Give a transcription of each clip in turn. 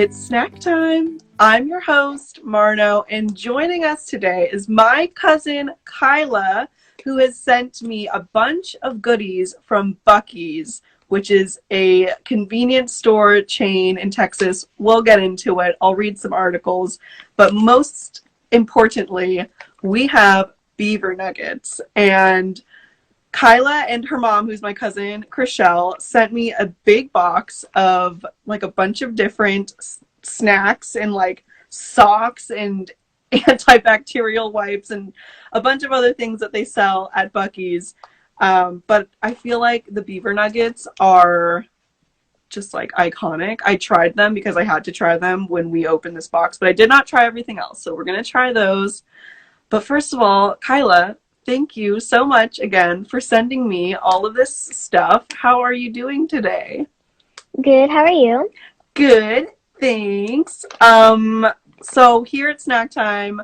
It's snack time. I'm your host, Marno, and joining us today is my cousin, Kaila, who has sent me a bunch of goodies from Buc-ee's, which is a convenience store chain in Texas. We'll get into it. I'll read some articles. But most importantly, we have Beaver nuggets. And Kaila and her mom, who's my cousin, Chriselle, sent me a big box of like a bunch of different snacks and like socks and antibacterial wipes and a bunch of other things that they sell at Buc-ee's. But I feel like the Beaver nuggets are just like iconic. I tried them because I had to try them when we opened this box, but I did not try everything else. So we're going to try those. But first of all, Kaila, thank you so much again for sending me all of this stuff. How are you doing today? Good. How are you? Good. Thanks. So here at Snack Time,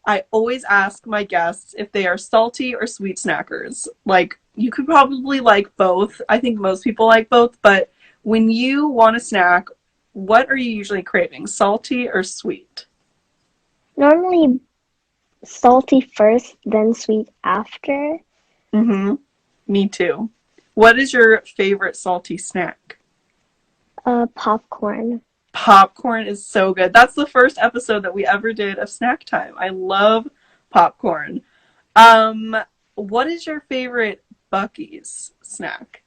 I always ask my guests if they are salty or sweet snackers. Like, you could probably like both. I think most people like both, but when you want a snack, what are you usually craving? Salty or sweet? Normally salty first, then sweet after. Mm-hmm. Me too. What is your favorite salty snack? Popcorn. Popcorn is so good. That's the first episode that we ever did of Snack Time. I love popcorn. What is your favorite Buc-ee's snack?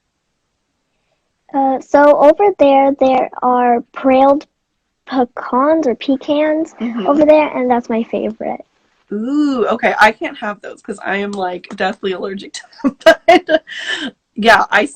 So over there are pearled pecans or pecans over there, and that's my favorite. Ooh, okay. I can't have those because I am like deathly allergic to them. But yeah, I'm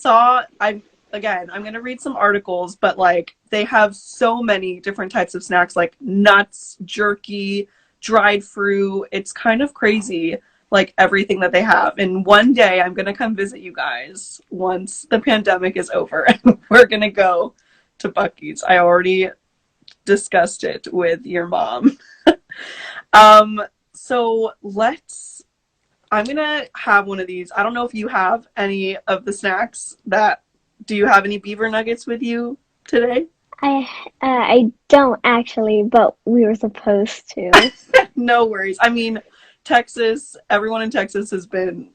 going to read some articles, but like they have so many different types of snacks like nuts, jerky, dried fruit. It's kind of crazy, like everything that they have. And one day I'm going to come visit you guys once the pandemic is over and we're going to go to Buc-ee's. I already discussed it with your mom. So I'm going to have one of these. I don't know if you have any of the snacks do you have any Beaver nuggets with you today? I don't actually, but we were supposed to. No worries. I mean, everyone in Texas has been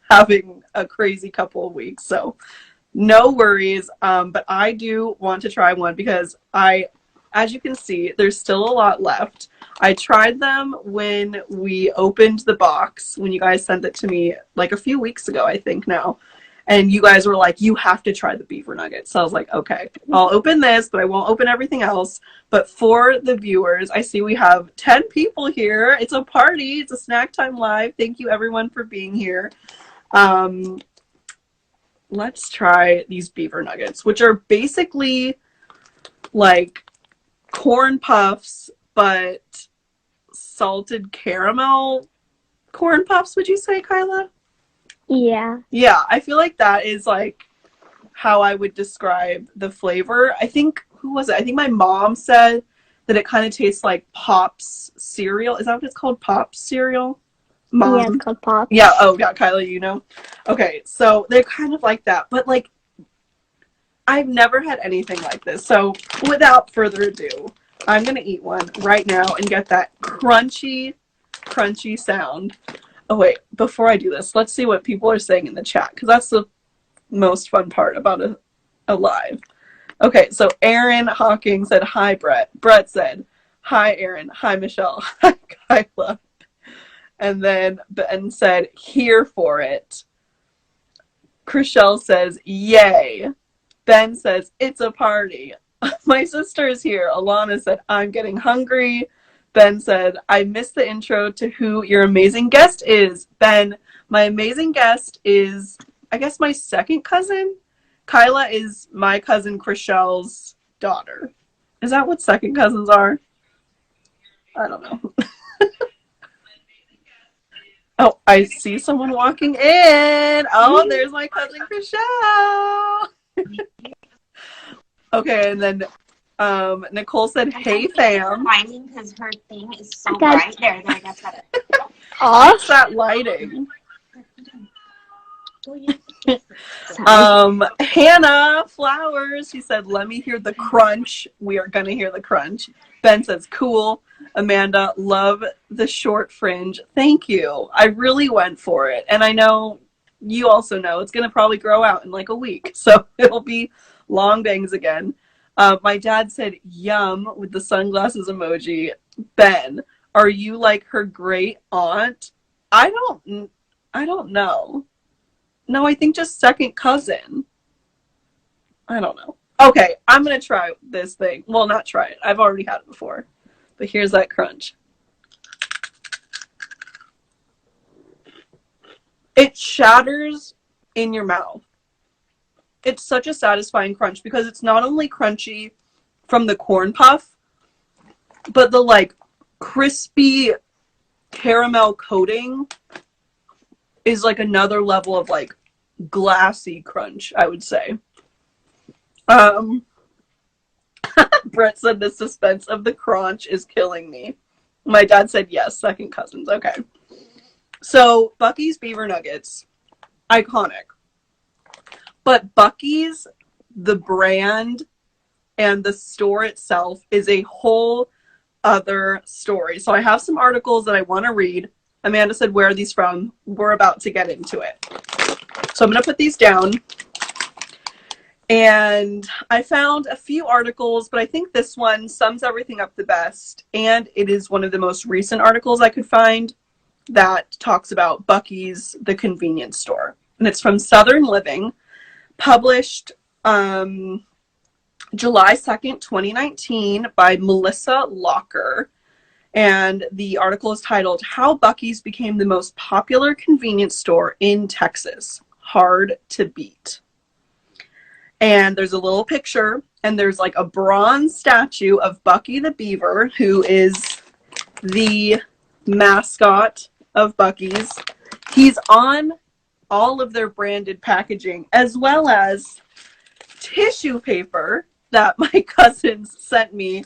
having a crazy couple of weeks, so no worries. But I do want to try one because as you can see, there's still a lot left. I tried them when we opened the box, when you guys sent it to me like a few weeks ago, I think now. And you guys were like, you have to try the Beaver nuggets. So I was like, okay, I'll open this, but I won't open everything else. But for the viewers, I see we have 10 people here. It's a party. It's a Snack Time Live. Thank you, everyone, for being here. Let's try these Beaver nuggets, which are basically like corn puffs, but salted caramel corn puffs, would you say, Kaila? Yeah. Yeah, I feel like that is like how I would describe the flavor. I think, who was it? I think my mom said that it kind of tastes like Pop's cereal. Is that what it's called? Pop's cereal? Mom? Yeah, it's called Pop. Yeah, oh yeah, Kaila, you know? Okay, so they're kind of like that, but like, I've never had anything like this. So without further ado, I'm going to eat one right now and get that crunchy, crunchy sound. Oh, wait, before I do this, let's see what people are saying in the chat, because that's the most fun part about a live. Okay, so Aaron Hawking said, hi, Brett. Brett said, hi, Aaron. Hi, Michelle. Hi, Kaila. And then Ben said, here for it. Chriselle says, yay. Ben says, it's a party. My sister is here. Alana said, I'm getting hungry. Ben said, I missed the intro to who your amazing guest is. Ben, my amazing guest is, I guess, my second cousin. Kaila is my cousin Chriselle's daughter. Is that what second cousins are? I don't know. Oh, I see someone walking in. Oh, there's my cousin Chriselle. Okay, and then Nicole said, hey, fam. Finding because her thing is so bright. There, I got it. What's that lighting? Hannah Flowers, she said, let me hear the crunch. We are gonna hear the crunch. Ben says, cool. Amanda, love the short fringe. Thank you. I really went for it. And I know you also know it's gonna probably grow out in like a week. So it'll be long bangs again. My dad said, yum, with the sunglasses emoji. Ben, are you like her great aunt? I don't know. No, I think just second cousin. I don't know. Okay, I'm gonna try this thing. Well, not try it. I've already had it before. But here's that crunch. It shatters in your mouth. It's such a satisfying crunch because it's not only crunchy from the corn puff, but the like crispy caramel coating is like another level of like glassy crunch, I would say. Brett said the suspense of the crunch is killing me. My dad said yes, second cousins. Okay. So Buc-ee's Beaver Nuggets, iconic. But Buc-ee's, the brand and the store itself is a whole other story. So I have some articles that I want to read. Amanda said, where are these from? We're about to get into it. So I'm going to put these down. And I found a few articles, but I think this one sums everything up the best. And it is one of the most recent articles I could find that talks about Buc-ee's, the convenience store. And it's from Southern Living, published July 2nd, 2019 by Melissa Locker. And the article is titled, How Buc-ee's Became the Most Popular Convenience Store in Texas. Hard to Beat. And there's a little picture, and there's like a bronze statue of Buc-ee the Beaver, who is the mascot of Buc-ee's. He's on all of their branded packaging, as well as tissue paper that my cousins sent me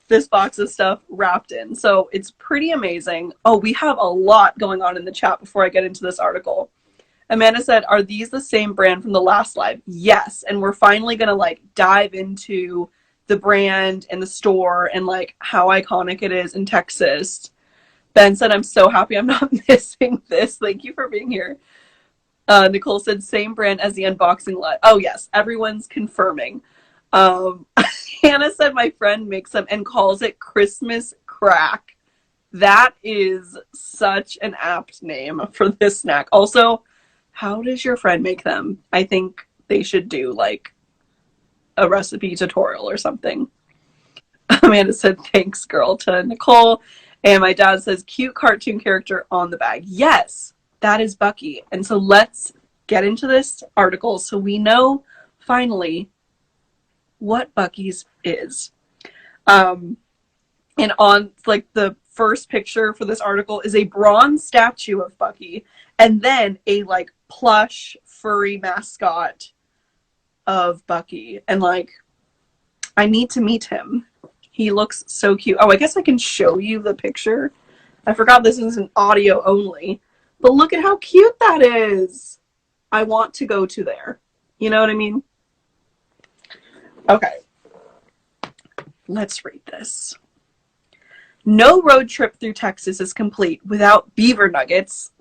this box of stuff wrapped in. So it's pretty amazing. Oh, we have a lot going on in the chat before I get into this article. Amanda said, are these the same brand from the last live? Yes. And we're finally going to like dive into the brand and the store and like how iconic it is in Texas. Ben said, I'm so happy I'm not missing this. Thank you for being here. Nicole said, same brand as the unboxing live. Oh, yes. Everyone's confirming. Hannah said, my friend makes them and calls it Christmas crack. That is such an apt name for this snack. Also, how does your friend make them? I think they should do like a recipe tutorial or something. Amanda said, thanks, girl, to Nicole. And my dad says, cute cartoon character on the bag. Yes, that is Buc-ee. And so let's get into this article so we know finally what Buc-ee's is. And on like the first picture for this article is a bronze statue of Buc-ee, and then a like plush furry mascot of Buc-ee. And like, I need to meet him. He looks so cute. Oh, I guess I can show you the picture. I forgot this is an audio only, but look at how cute that is. I want to go to there. You know what I mean? Okay. Let's read this. No road trip through Texas is complete without Beaver Nuggets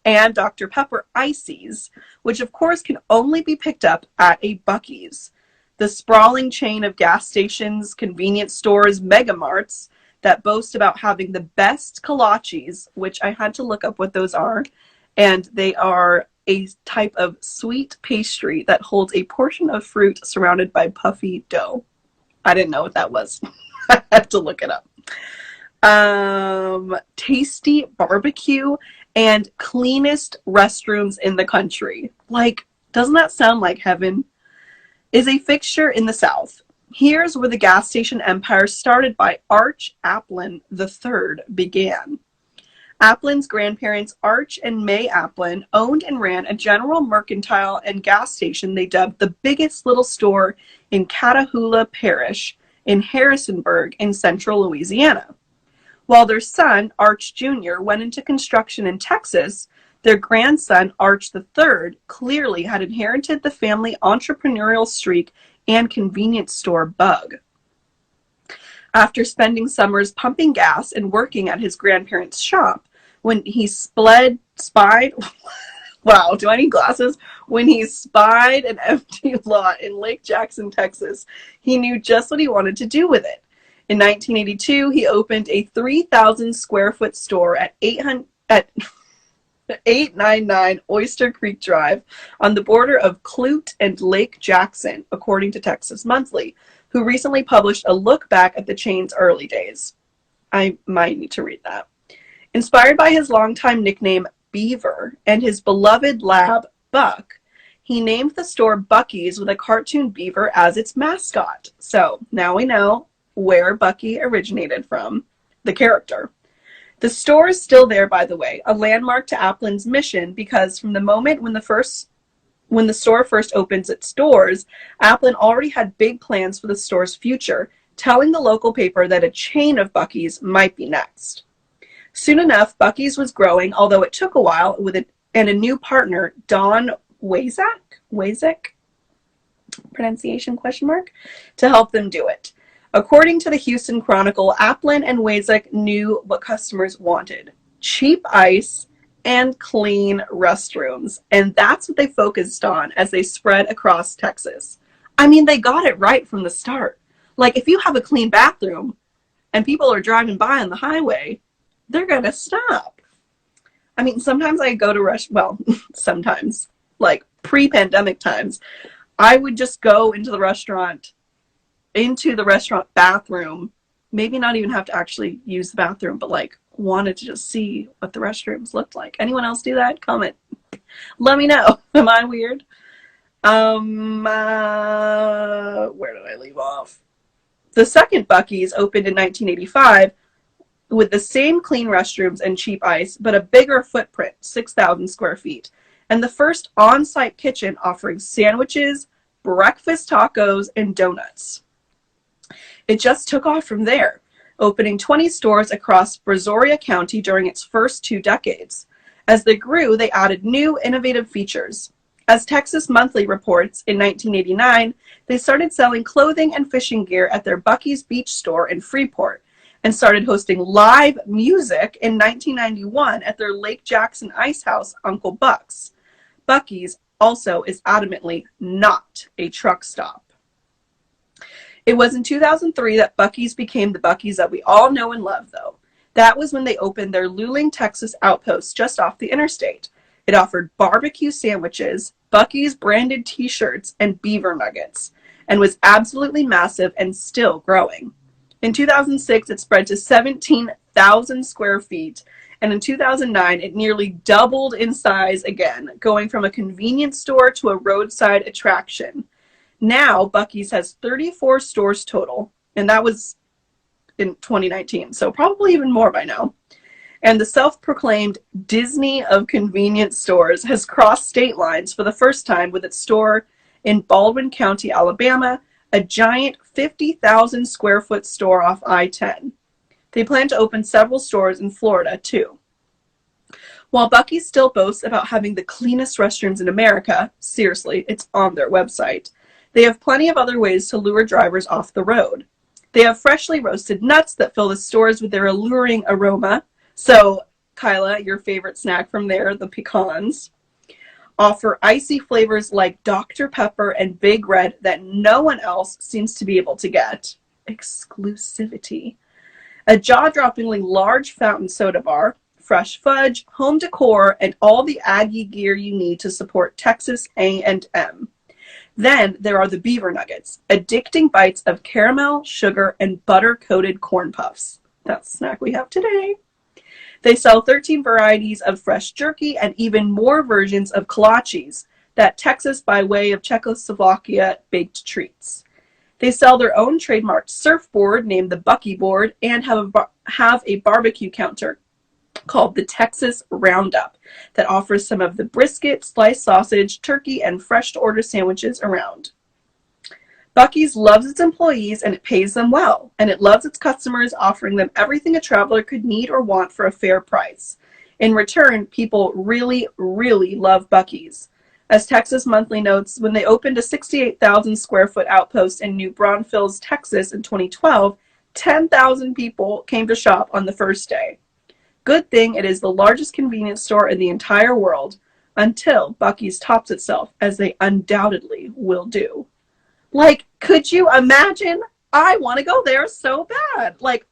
and Dr. Pepper Ices, which of course can only be picked up at a Buc-ee's, the sprawling chain of gas stations, convenience stores, mega marts that boast about having the best kolaches, which I had to look up what those are, and they are a type of sweet pastry that holds a portion of fruit surrounded by puffy dough. I didn't know what that was. I had to look it up. Tasty barbecue and cleanest restrooms in the country. Like, doesn't that sound like heaven? Is a fixture in the South. Here's where the gas station empire started by Arch Applin III began. Applin's grandparents, Arch and May Applin, owned and ran a general mercantile and gas station they dubbed the biggest little store in Catahoula Parish in Harrisonburg in central Louisiana. While their son, Arch Jr., went into construction in Texas, Their grandson, Arch III, clearly had inherited the family entrepreneurial streak and convenience store bug. After spending summers pumping gas and working at his grandparents' shop, when he spied, wow, do I need glasses? When he spied an empty lot in Lake Jackson, Texas, he knew just what he wanted to do with it. In 1982, he opened a 3,000 square foot store at 899 Oyster Creek Drive on the border of Clute and Lake Jackson, according to Texas Monthly, who recently published a look back at the chain's early days. I might need to read that. Inspired by his longtime nickname Beaver and his beloved lab Buc, he named the store Buc-ee's with a cartoon beaver as its mascot. So now we know where Buc-ee originated from, the character. The store is still there, by the way, a landmark to Applin's mission, because from the moment when the store first opens its doors, Applin already had big plans for the store's future, telling the local paper that a chain of Buc-ee's might be next. Soon enough, Buc-ee's was growing, although it took a while, and a new partner, Don Wazek, pronunciation question mark, to help them do it. According to the Houston Chronicle, Applin and Wazek knew what customers wanted: cheap ice and clean restrooms. And that's what they focused on as they spread across Texas. I mean, they got it right from the start. Like, if you have a clean bathroom and people are driving by on the highway, they're going to stop. I mean, sometimes I go to sometimes, like pre-pandemic times, I would just go into the restaurant bathroom, maybe not even have to actually use the bathroom, but like wanted to just see what the restrooms looked like. Anyone else do that? Comment. Let me know. Am I weird? Where did I leave off? The second Buc-ee's opened in 1985 with the same clean restrooms and cheap ice, but a bigger footprint, 6,000 square feet. And the first on-site kitchen offering sandwiches, breakfast tacos, and donuts. It just took off from there, opening 20 stores across Brazoria County during its first 2 decades. As they grew, they added new, innovative features. As Texas Monthly reports, in 1989, they started selling clothing and fishing gear at their Buc-ee's beach store in Freeport, and started hosting live music in 1991 at their Lake Jackson ice house, Uncle Buck's. Buc-ee's also is adamantly not a truck stop. It was in 2003 that Buc-ee's became the Buc-ee's that we all know and love, though. That was when they opened their Luling, Texas outpost just off the interstate. It offered barbecue sandwiches, Buc-ee's branded t-shirts, and beaver nuggets, and was absolutely massive and still growing. In 2006, it spread to 17,000 square feet, and in 2009, it nearly doubled in size again, going from a convenience store to a roadside attraction. Now, Buc-ee's has 34 stores total, and that was in 2019, so probably even more by now. And the self-proclaimed Disney of convenience stores has crossed state lines for the first time with its store in Baldwin County, Alabama, a giant 50,000 square foot store off I-10. They plan to open several stores in Florida, too. While Buc-ee's still boasts about having the cleanest restrooms in America, seriously, it's on their website, they have plenty of other ways to lure drivers off the road. They have freshly roasted nuts that fill the stores with their alluring aroma. So, Kaila, your favorite snack from there, the pecans, offer icy flavors like Dr. Pepper and Big Red that no one else seems to be able to get. Exclusivity. A jaw-droppingly large fountain soda bar, fresh fudge, home decor, and all the Aggie gear you need to support Texas A&M. Then there are the beaver nuggets, addicting bites of caramel, sugar, and butter-coated corn puffs. That's the snack we have today. They sell 13 varieties of fresh jerky and even more versions of kolaches, that Texas by way of Czechoslovakia baked treats. They sell their own trademarked surfboard named the Buc-ee board and have a barbecue counter called the Texas Roundup that offers some of the brisket, sliced sausage, turkey, and fresh-to-order sandwiches around. Buc-ee's loves its employees and it pays them well, and it loves its customers, offering them everything a traveler could need or want for a fair price. In return, people really, really love Buc-ee's. As Texas Monthly notes, when they opened a 68,000 square foot outpost in New Braunfels, Texas in 2012, 10,000 people came to shop on the first day. Good thing it is the largest convenience store in the entire world, until Buc-ee's tops itself, as they undoubtedly will do. Like, could you imagine? I want to go there so bad. Like,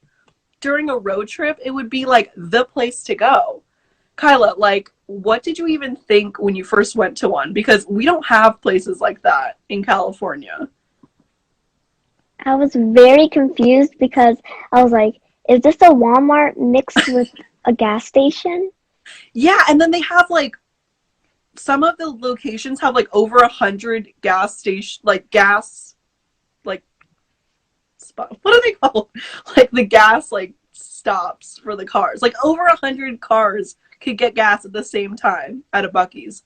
during a road trip, it would be like the place to go. Kaila, like, what did you even think when you first went to one? Because we don't have places like that in California. I was very confused because I was like, is this a Walmart mixed with a gas station? Yeah, and then they have like, some of the locations have like over 100 gas station, like gas, like, spot. What are they called? Like the gas, like, stops for the cars. Like over 100 cars could get gas at the same time at a Buc-ee's.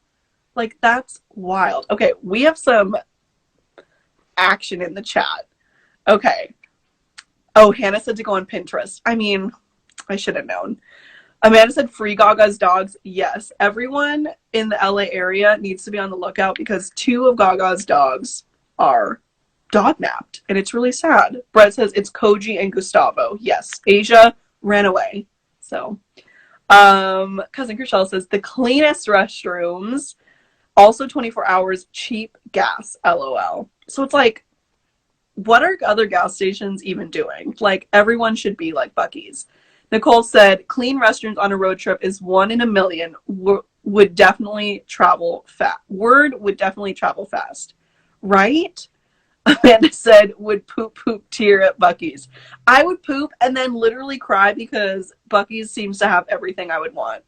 Like, that's wild. Okay, we have some action in the chat. Okay. Oh, Hannah said to go on Pinterest. I mean, I should have known. Amanda said free Gaga's dogs. Yes, everyone in the LA area needs to be on the lookout because 2 of Gaga's dogs are dog napped, and it's really sad. Brett says it's Koji and Gustavo. Yes, Asia ran away. So, Cousin Chriselle says the cleanest restrooms, also 24 hours, cheap gas, LOL. So it's like, what are other gas stations even doing? Like, everyone should be like Buc-ee's. Nicole said clean restrooms on a road trip is 1 in a million. Would definitely travel fast. Word would definitely travel fast. Right? Amanda said would poop tear at Buc-ee's. I would poop and then literally cry because Buc-ee's seems to have everything I would want.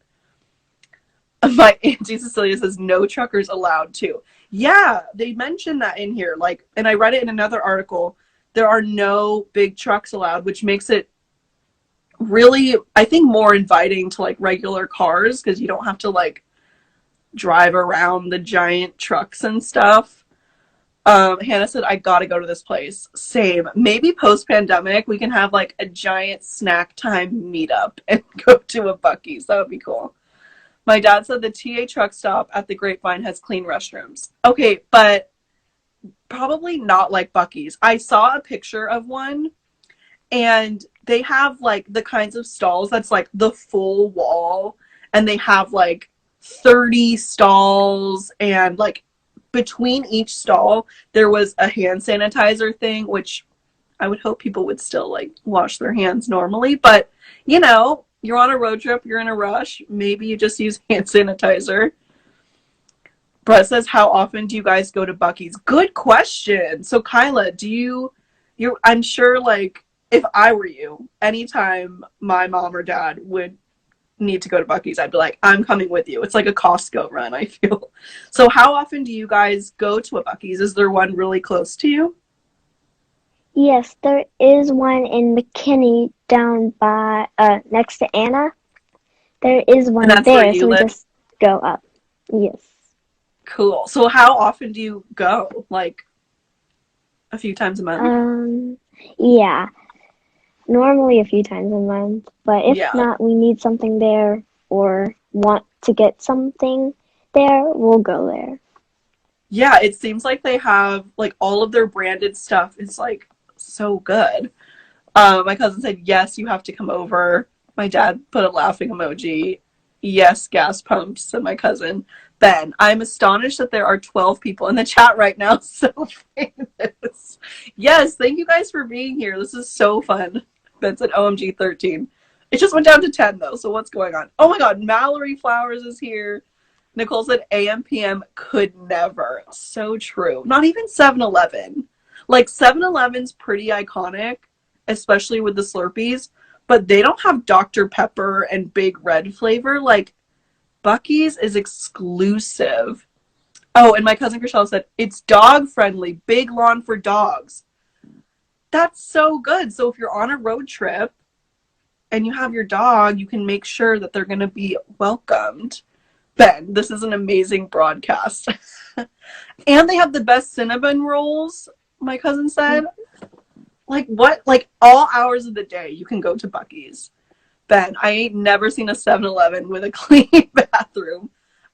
My Auntie Cecilia says no truckers allowed too. Yeah, they mentioned that in here. Like, and I read it in another article. There are no big trucks allowed, which makes it really, I think, more inviting to like regular cars because you don't have to like drive around the giant trucks and stuff. Hannah said, I gotta go to this place. Same. Maybe post-pandemic, we can have like a giant snack time meetup and go to a Buc-ee's. That would be cool. My dad said the TA truck stop at the Grapevine has clean restrooms. Okay, but probably not like Buc-ee's. I saw a picture of one, and they have like the kinds of stalls that's like the full wall, and they have like 30 stalls, and like between each stall there was a hand sanitizer thing, which I would hope people would still like wash their hands normally, but you know, you're on a road trip, you're in a rush, maybe you just use hand sanitizer. Brett says, how often do you guys go to Buc-ee's? Good question. So Kaila, I'm sure, like, if I were you, anytime my mom or dad would need to go to Buc-ee's, I'd be like, I'm coming with you. It's like a Costco run, I feel. So how often do you guys go to a Buc-ee's? Is there one really close to you? Yes, there is one in McKinney down by next to Anna. There is one there, so we just go up. Yes. Cool. So how often do you go? Like a few times a month? Yeah. Normally a few times a month, but if not, we need something there or want to get something there, we'll go there. Yeah, it seems like they have, like, all of their branded stuff is, like, so good. My cousin said, yes, you have to come over. My dad put a laughing emoji. Yes, gas pumps, said my cousin. Ben, I'm astonished that there are 12 people in the chat right now. So famous. Yes, thank you guys for being here. This is so fun. Ben said OMG 13. It just went down to 10 though, so what's going on? Oh my god, Mallory Flowers is here. Nicole said AM PM could never. So true. Not even 7-Eleven. Like 7-Eleven's pretty iconic, especially with the Slurpees, but they don't have Dr. Pepper and Big Red flavor. Like, Buc-ee's is exclusive. Oh, and my cousin Chriselle said, it's dog friendly, big lawn for dogs. That's so good. So if you're on a road trip and you have your dog, you can make sure that they're going to be welcomed. Ben, this is an amazing broadcast. And they have the best cinnamon rolls, my cousin said. Like, what? Like, all hours of the day you can go to Buc-ee's. been. I ain't never seen a 7-Eleven with a clean bathroom.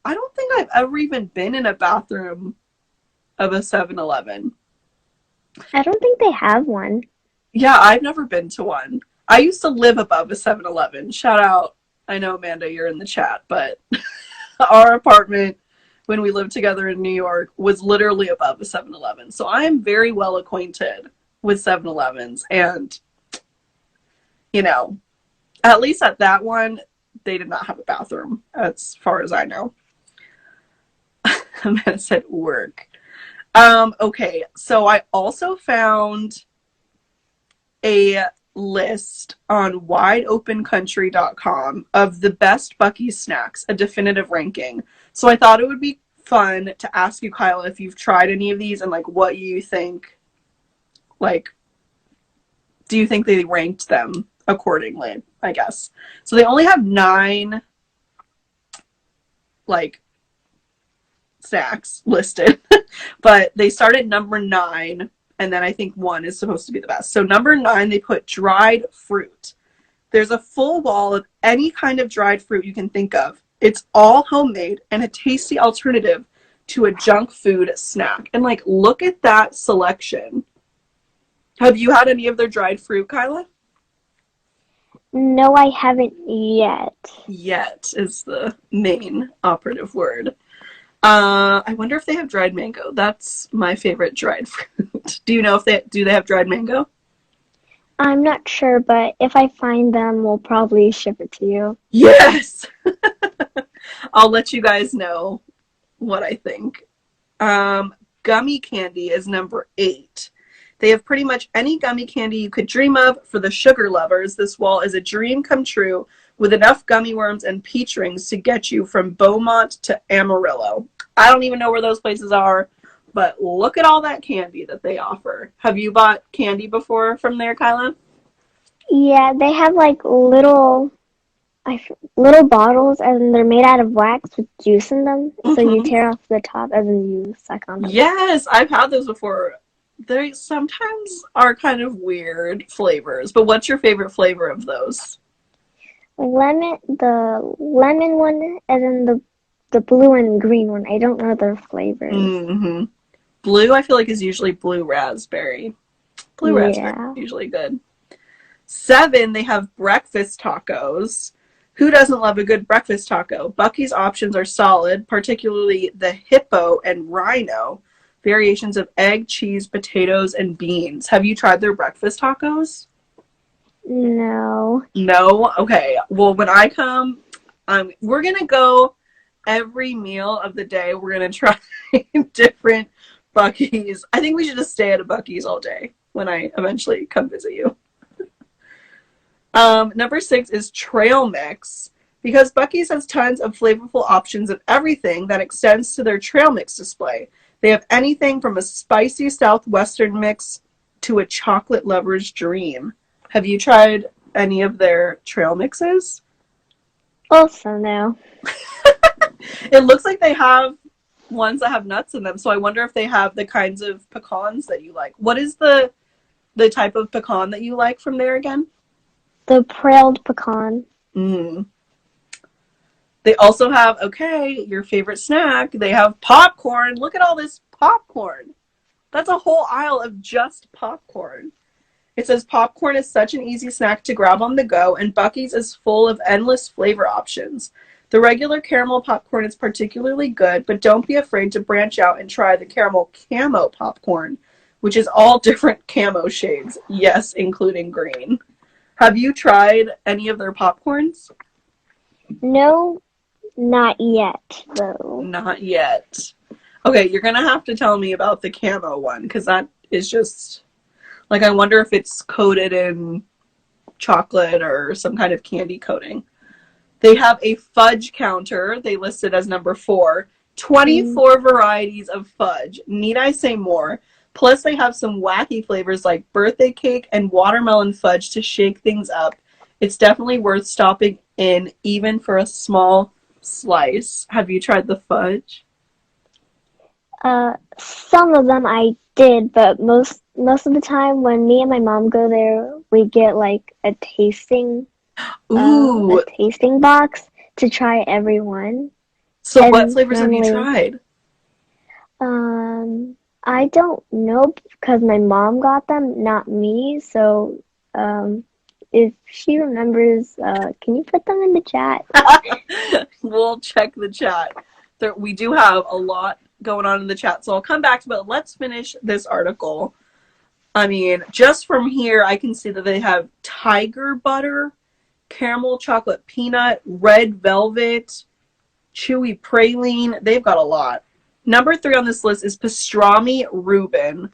I don't think I've ever even been in a bathroom of a 7-Eleven. I don't think they have one. Yeah, I've never been to one. I used to live above a 7-Eleven. Shout out. I know, Amanda, you're in the chat, but our apartment when we lived together in New York was literally above a 7-Eleven. So I am very well acquainted with 7-Elevens. And, you know, at least at that one, they did not have a bathroom, as far as I know. Amanda said work. Okay, so I also found a list on wideopencountry.com of the best Buc-ee snacks, a definitive ranking. So I thought it would be fun to ask you, Kaila, if you've tried any of these and like what you think, like, do you think they ranked them accordingly, I guess. So they only have 9 like snacks listed, but they start at number 9. And then I think 1 is supposed to be the best. So number 9, they put dried fruit. There's a full wall of any kind of dried fruit you can think of. It's all homemade and a tasty alternative to a junk food snack. And like, look at that selection. Have you had any of their dried fruit, Kaila? No, I haven't yet. Yet is the main operative word. I wonder if they have dried mango. That's my favorite dried fruit. Do you know if they have dried mango? I'm not sure, but if I find them, we'll probably ship it to you. Yes! I'll let you guys know what I think. Gummy candy is number 8. They have pretty much any gummy candy you could dream of. For the sugar lovers, this wall is a dream come true with enough gummy worms and peach rings to get you from Beaumont to Amarillo. I don't even know where those places are, but look at all that candy that they offer. Have you bought candy before from there, Kaila? Yeah, they have like little bottles, and they're made out of wax with juice in them. So you tear off the top and then you suck on them. Yes, I've had those before. They sometimes are kind of weird flavors, but what's your favorite flavor of those? The lemon one, and then the blue and green one. I don't know their flavors. Mm-hmm. Blue, I feel like, is usually blue raspberry. Blue raspberry is usually good. 7, they have breakfast tacos. Who doesn't love a good breakfast taco? Buc-ee's options are solid, particularly the hippo and rhino. Variations of egg, cheese, potatoes, and beans. Have you tried their breakfast tacos? No. No? Okay. Well, when I come, we're going to go every meal of the day. We're going to try different Buc-ee's. I think we should just stay at a Buc-ee's all day when I eventually come visit you. Number 6 is trail mix. Because Buc-ee's has tons of flavorful options of everything that extends to their trail mix display. They have anything from a spicy Southwestern mix to a chocolate lover's dream. Have you tried any of their trail mixes? Also, no. It looks like they have ones that have nuts in them, so I wonder if they have the kinds of pecans that you like. What is the type of pecan that you like from there again? The praled pecan. They also have, your favorite snack. They have popcorn. Look at all this popcorn. That's a whole aisle of just popcorn. It says popcorn is such an easy snack to grab on the go, and Buc-ee's is full of endless flavor options. The regular caramel popcorn is particularly good, but don't be afraid to branch out and try the caramel camo popcorn, which is all different camo shades. Yes, including green. Have you tried any of their popcorns? No, not yet, though. Not yet. Okay, you're going to have to tell me about the camo one, because that is just, like, I wonder if it's coated in chocolate or some kind of candy coating. They have a fudge counter. They listed as number 4. 24 varieties of fudge. Need I say more? Plus, they have some wacky flavors like birthday cake and watermelon fudge to shake things up. It's definitely worth stopping in, even for a small slice. Have you tried the fudge? Some of them I did, but most of the time when me and my mom go there, we get like a tasting Ooh. a tasting box to try everyone. So what And flavors have you normally, tried? I don't know because my mom got them, not me. So, if she remembers, can you put them in the chat? We'll check the chat. We do have a lot going on in the chat, so I'll come back to it. But let's finish this article. I mean, just from here, I can see that they have tiger butter, caramel chocolate peanut, red velvet, chewy praline. They've got a lot. Number 3 on this list is pastrami Reuben.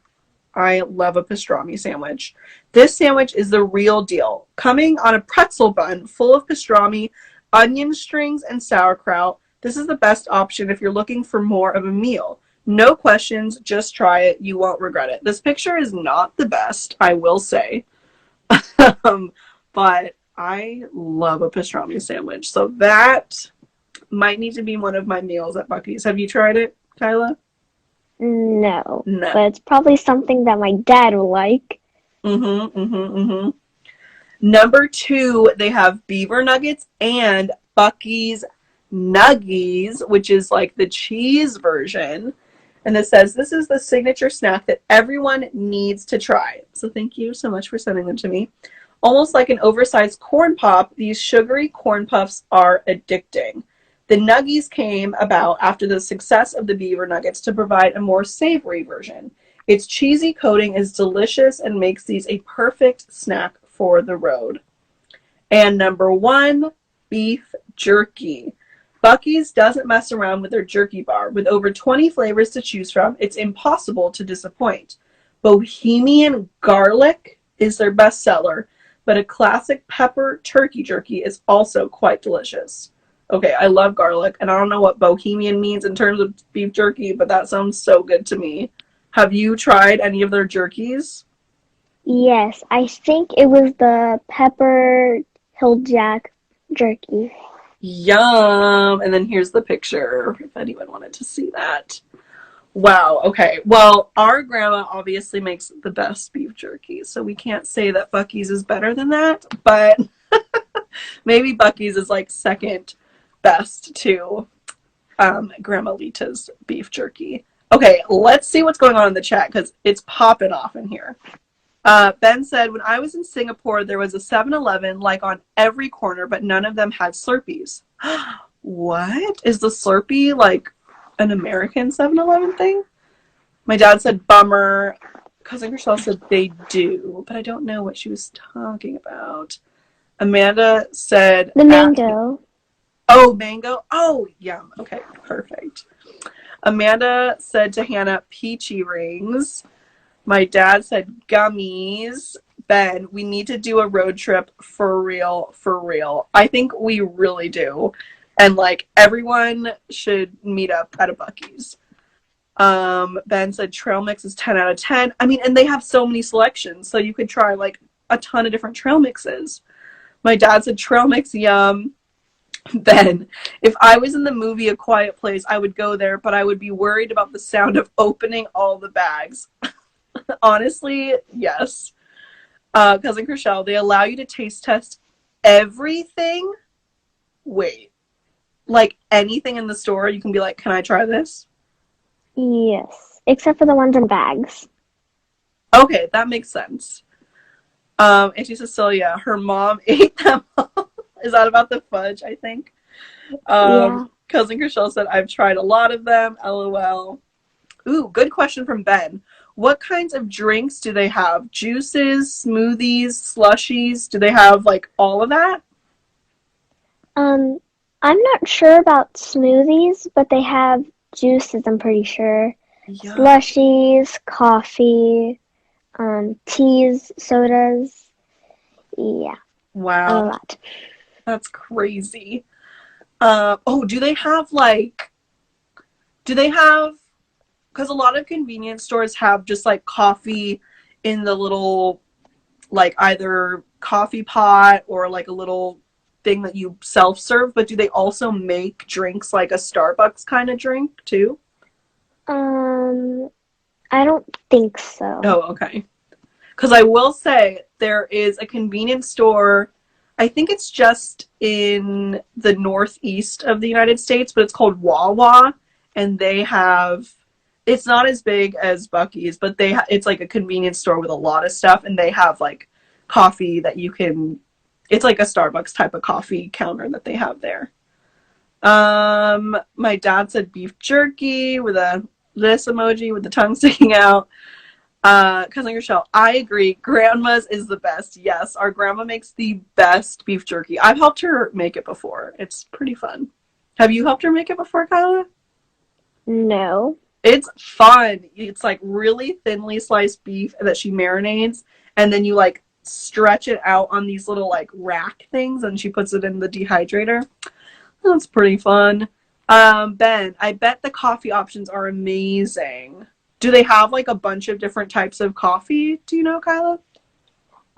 I love a pastrami sandwich. This sandwich is the real deal. Coming on a pretzel bun full of pastrami, onion strings, and sauerkraut, this is the best option if you're looking for more of a meal. No questions, just try it. You won't regret it. This picture is not the best, I will say. But I love a pastrami sandwich. So that might need to be one of my meals at Buc-ee's. Have you tried it, Kaila? No, No. but it's probably something that my dad will like. Number 2, they have Beaver nuggets and Buc-ee's Nuggies, which is like the cheese version. And it says, this is the signature snack that everyone needs to try. So thank you so much for sending them to me. Almost like an oversized corn pop, these sugary corn puffs are addicting. The Nuggies came about after the success of the Beaver nuggets to provide a more savory version. Its cheesy coating is delicious and makes these a perfect snack for the road. And number 1, beef jerky. Buc-ee's doesn't mess around with their jerky bar. With over 20 flavors to choose from, it's impossible to disappoint. Bohemian garlic is their best seller, but a classic pepper turkey jerky is also quite delicious. Okay, I love garlic, and I don't know what bohemian means in terms of beef jerky, but that sounds so good to me. Have you tried any of their jerkies? Yes, I think it was the pepper hilljack jerky. Yum! And then here's the picture, if anyone wanted to see that. Wow, okay. Well, our grandma obviously makes the best beef jerky, so we can't say that Buc-ee's is better than that, but maybe Buc-ee's is like second best to Grandma Lita's beef jerky. Okay, let's see what's going on in the chat because it's popping off in here. Ben said, when I was in Singapore, there was a 7-Eleven like on every corner, but none of them had Slurpees. What? Is the Slurpee like an American 7-Eleven thing? My dad said, bummer. Cousin Rochelle said they do, but I don't know what she was talking about. Amanda said... The mango. Oh, mango? Oh, yum. Okay, perfect. Amanda said to Hannah, peachy rings. My dad said gummies. Ben, we need to do a road trip for real, for real. I think we really do. And like everyone should meet up at a Buc-ee's. Ben said trail mix is 10 out of 10. I mean, and they have so many selections, so you could try like a ton of different trail mixes. My dad said trail mix, yum. Ben, if I was in the movie A Quiet Place, I would go there, but I would be worried about the sound of opening all the bags. Honestly, yes. Cousin Chriselle, they allow you to taste test everything. Wait, like anything in the store, you can be like, can I try this? Yes, except for the ones in bags. Okay, that makes sense. Auntie Cecilia, her mom ate them all. Is that about the fudge, I think? Yeah. Cousin Chriselle said, I've tried a lot of them, LOL. Ooh, good question from Ben. What kinds of drinks do they have? Juices, smoothies, slushies? Do they have like all of that? I'm not sure about smoothies, but they have juices, I'm pretty sure. Yeah. Slushies, coffee, teas, sodas. Yeah. Wow. A lot. That's crazy. Do they have because a lot of convenience stores have just like coffee in the little, like either coffee pot or like a little thing that you self-serve, but do they also make drinks like a Starbucks kind of drink too? I don't think so. Oh, okay. Because I will say there is a convenience store, I think it's just in the northeast of the United States, but it's called Wawa, and they have, it's not as big as Buc-ee's, but it's like a convenience store with a lot of stuff, and they have like coffee that you can, it's like a Starbucks type of coffee counter that they have there. My dad said beef jerky with this emoji with the tongue sticking out. Cousin Rochelle, I agree. Grandma's is the best. Yes, our grandma makes the best beef jerky. I've helped her make it before. It's pretty fun. Have you helped her make it before, Kaila? No. It's fun. It's like really thinly sliced beef that she marinades, and then you like stretch it out on these little like rack things, and she puts it in the dehydrator. That's pretty fun. Ben, I bet the coffee options are amazing. Do they have like a bunch of different types of coffee? Do you know, Kaila?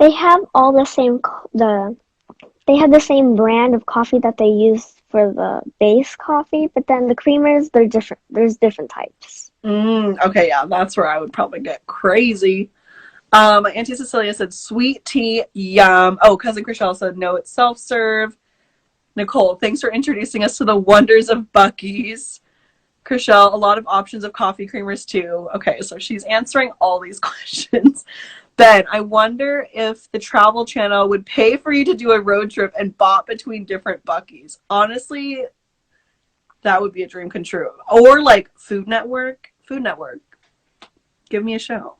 They have all the same they have the same brand of coffee that they use for the base coffee, but then the creamers, they're different. There's different types. Okay, yeah, that's where I would probably get crazy. My Auntie Cecilia said sweet tea, yum. Oh, Cousin Chriselle said no, it's self-serve. Nicole, thanks for introducing us to the wonders of Buc-ee's. Chriselle, a lot of options of coffee creamers too. Okay, so she's answering all these questions. Ben, I wonder if the Travel Channel would pay for you to do a road trip and bop between different Buc-ee's. Honestly, that would be a dream come true. Or like Food Network. Food Network. Give me a show.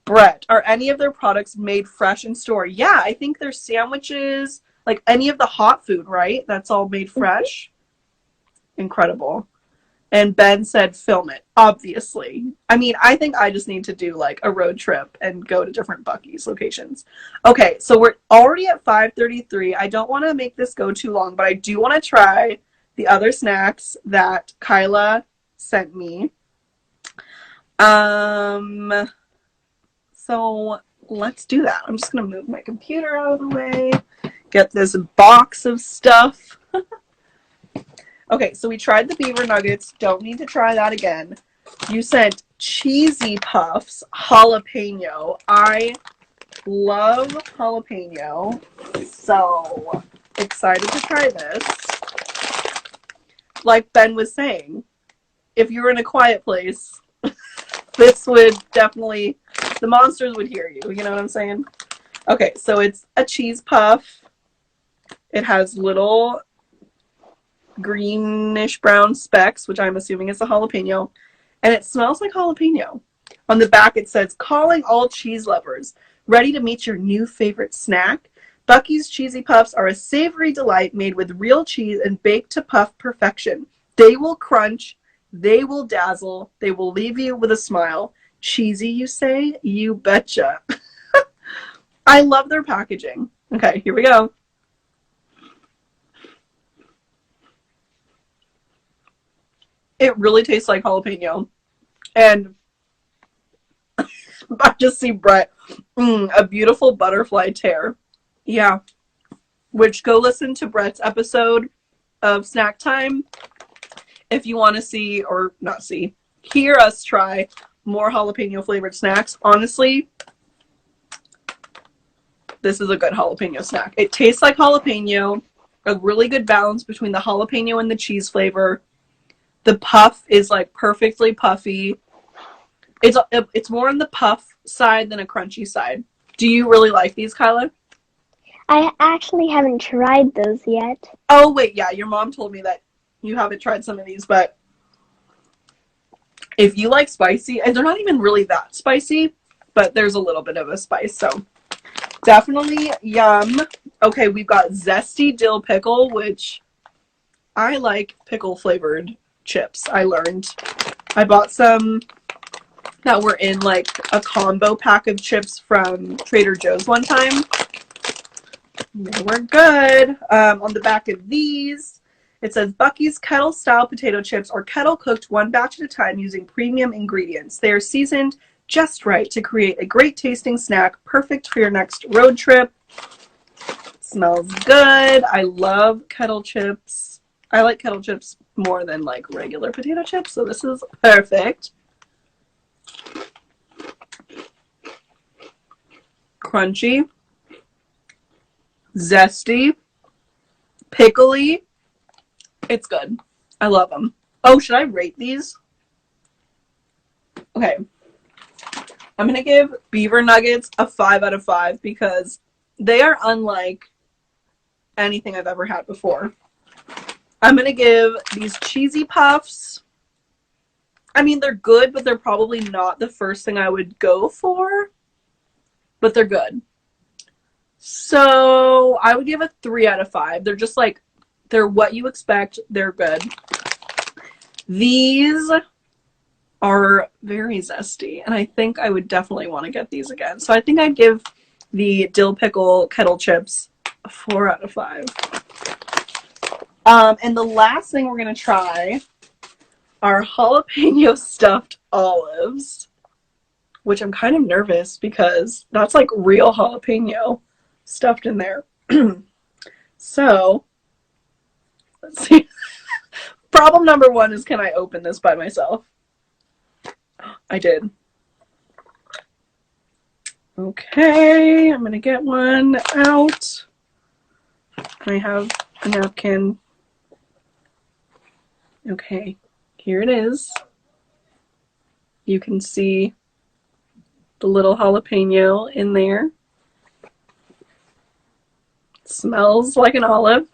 Brett, are any of their products made fresh in store? Yeah, I think their sandwiches, like any of the hot food, right? That's all made fresh. Incredible. And Ben said, film it, obviously. I mean, I think I just need to do like a road trip and go to different Buc-ee's locations. Okay, so we're already at 5:33. I don't want to make this go too long, but I do want to try the other snacks that Kaila sent me. So let's do that. I'm just going to move my computer out of the way, get this box of stuff. Okay, so we tried the Beaver nuggets. Don't need to try that again. You sent cheesy puffs, jalapeno. I love jalapeno. So excited to try this. Like Ben was saying, if you were in a quiet place, this would definitely, the monsters would hear you. You know what I'm saying? Okay, so it's a cheese puff. It has little greenish brown specks, which I'm assuming is a jalapeno, and it smells like jalapeno. On the back it says, calling all cheese lovers, ready to meet your new favorite snack? Buc-ee's cheesy puffs are a savory delight made with real cheese and baked to puff perfection. They will crunch, they will dazzle, they will leave you with a smile. Cheesy, you say? You betcha. I love their packaging. Okay, here we go. It really tastes like jalapeno. And I just see Brett. A beautiful butterfly tear. Yeah. Which, go listen to Brett's episode of Snack Time if you want to see, or not see, hear us try more jalapeno flavored snacks. Honestly, this is a good jalapeno snack. It tastes like jalapeno. A really good balance between the jalapeno and the cheese flavor. The puff is like perfectly puffy. It's more on the puff side than a crunchy side. Do you really like these, Kaila? I actually haven't tried those yet. Oh, wait, yeah, your mom told me that you haven't tried some of these, but if you like spicy, and they're not even really that spicy, but there's a little bit of a spice, so definitely yum. Okay, we've got zesty dill pickle, which I like pickle flavored chips. I learned. I bought some that were in like a combo pack of chips from Trader Joe's one time. They were good. On the back of these, it says Buc-ee's kettle style potato chips are kettle cooked one batch at a time using premium ingredients. They are seasoned just right to create a great tasting snack, perfect for your next road trip. Smells good. I love kettle chips. I like kettle chips more than like regular potato chips, so this is perfect. Crunchy. zesty, pickly. It's good. I love them. Oh, should I rate these? Okay. I'm going to give Beaver Nuggets a 5 out of 5 because they are unlike anything I've ever had before. I'm going to give these cheesy puffs. I mean, they're good, but they're probably not the first thing I would go for. But they're good. So I would give a 3 out of 5. They're just like, they're what you expect. They're good. These are very zesty, and I think I would definitely want to get these again. So I think I'd give the dill pickle kettle chips a 4 out of 5. And the last thing we're going to try are jalapeno stuffed olives, which I'm kind of nervous because that's like real jalapeno stuffed in there. So let's see. Problem number 1 is, can I open this by myself? I did. Okay, I'm gonna get one out. I have a napkin. Okay, here it is. You can see the little jalapeno in there. It smells like an olive.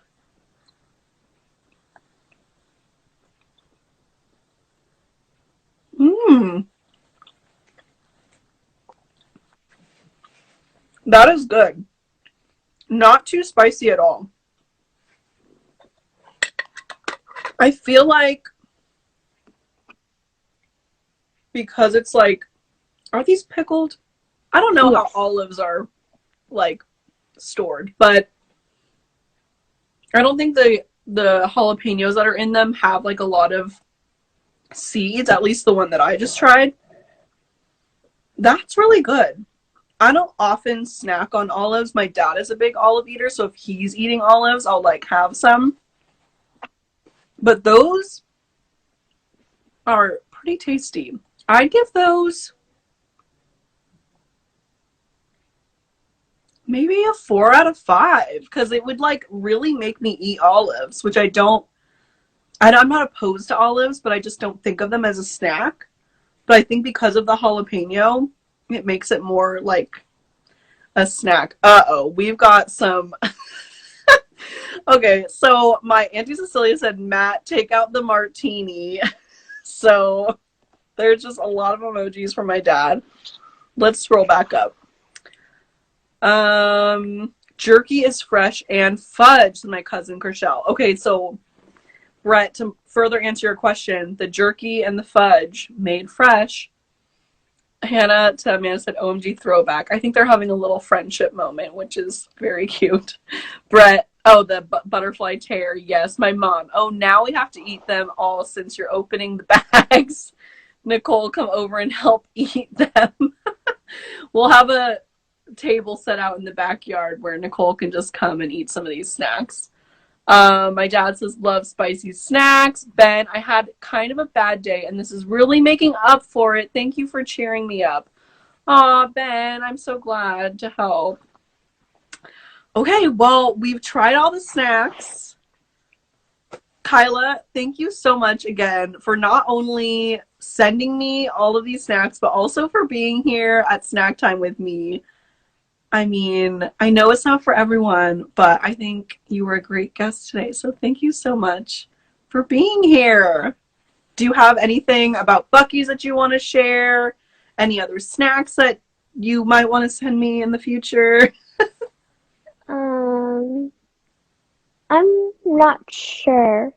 Mmm. That is good. Not too spicy at all. I feel like because it's like, are these pickled? I don't know how olives are like stored, but I don't think the jalapenos that are in them have like a lot of seeds, at least the one that I just tried. That's really good. I don't often snack on olives. My dad is a big olive eater, so if he's eating olives, I'll like have some. But those are pretty tasty. I'd give those maybe a 4 out of 5 because it would like really make me eat olives, which I'm not opposed to olives, but I just don't think of them as a snack. But I think because of the jalapeno, it makes it more like a snack. Uh-oh, we've got some... Okay, so my Auntie Cecilia said, Matt, take out the martini. So there's just a lot of emojis from my dad. Let's scroll back up. Jerky is fresh and fudge, said my cousin Kershell. Okay, so Brett, to further answer your question, the jerky and the fudge made fresh. Hannah to Amanda said, OMG throwback. I think they're having a little friendship moment, which is very cute. Brett, oh, the butterfly tear. Yes, my mom. Oh, now we have to eat them all since you're opening the bags. Nicole, come over and help eat them. We'll have a table set out in the backyard where Nicole can just come and eat some of these snacks. My dad says, love spicy snacks. Ben, I had kind of a bad day and this is really making up for it. Thank you for cheering me up. Aw, Ben, I'm so glad to help. Okay, well, we've tried all the snacks. Kaila, thank you so much again for not only sending me all of these snacks, but also for being here at Snack Time with me. I mean, I know it's not for everyone, but I think you were a great guest today. So thank you so much for being here. Do you have anything about Buc-ee's that you want to share? Any other snacks that you might want to send me in the future? I'm not sure.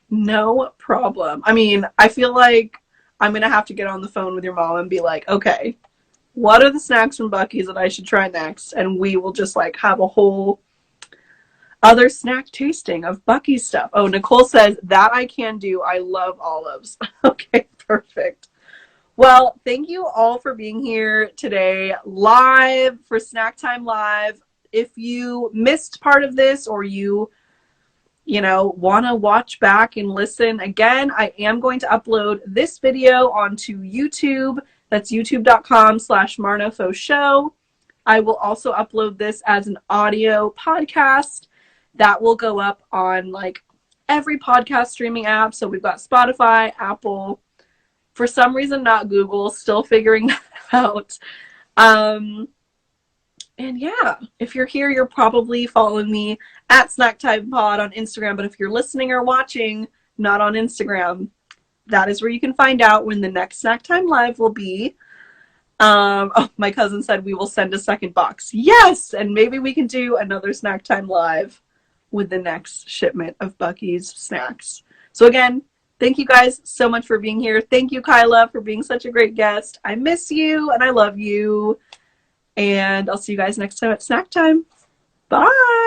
No problem. I mean, I feel like I'm going to have to get on the phone with your mom and be like, okay, what are the snacks from Buc-ee's that I should try next? And we will just like have a whole other snack tasting of Buc-ee's stuff. Oh, Nicole says that I can do. I love olives. Okay, perfect. Well, thank you all for being here today live for Snack Time Live. If you missed part of this or you want to watch back and listen again, I am going to upload this video onto YouTube. That's youtube.com/marnofosho. I will also upload this as an audio podcast that will go up on like every podcast streaming app. So we've got Spotify, Apple, for some reason not Google, still figuring that out. And yeah, if you're here, you're probably following me at SNACKTIME Pod on Instagram. But if you're listening or watching, not on Instagram, that is where you can find out when the next SNACKTIME Live will be. Oh, my cousin said we will send a second box. Yes! And maybe we can do another SNACKTIME Live with the next shipment of Buc-ee's snacks. So again, thank you guys so much for being here. Thank you, Kaila, for being such a great guest. I miss you and I love you. And I'll see you guys next time at Snack Time. Bye!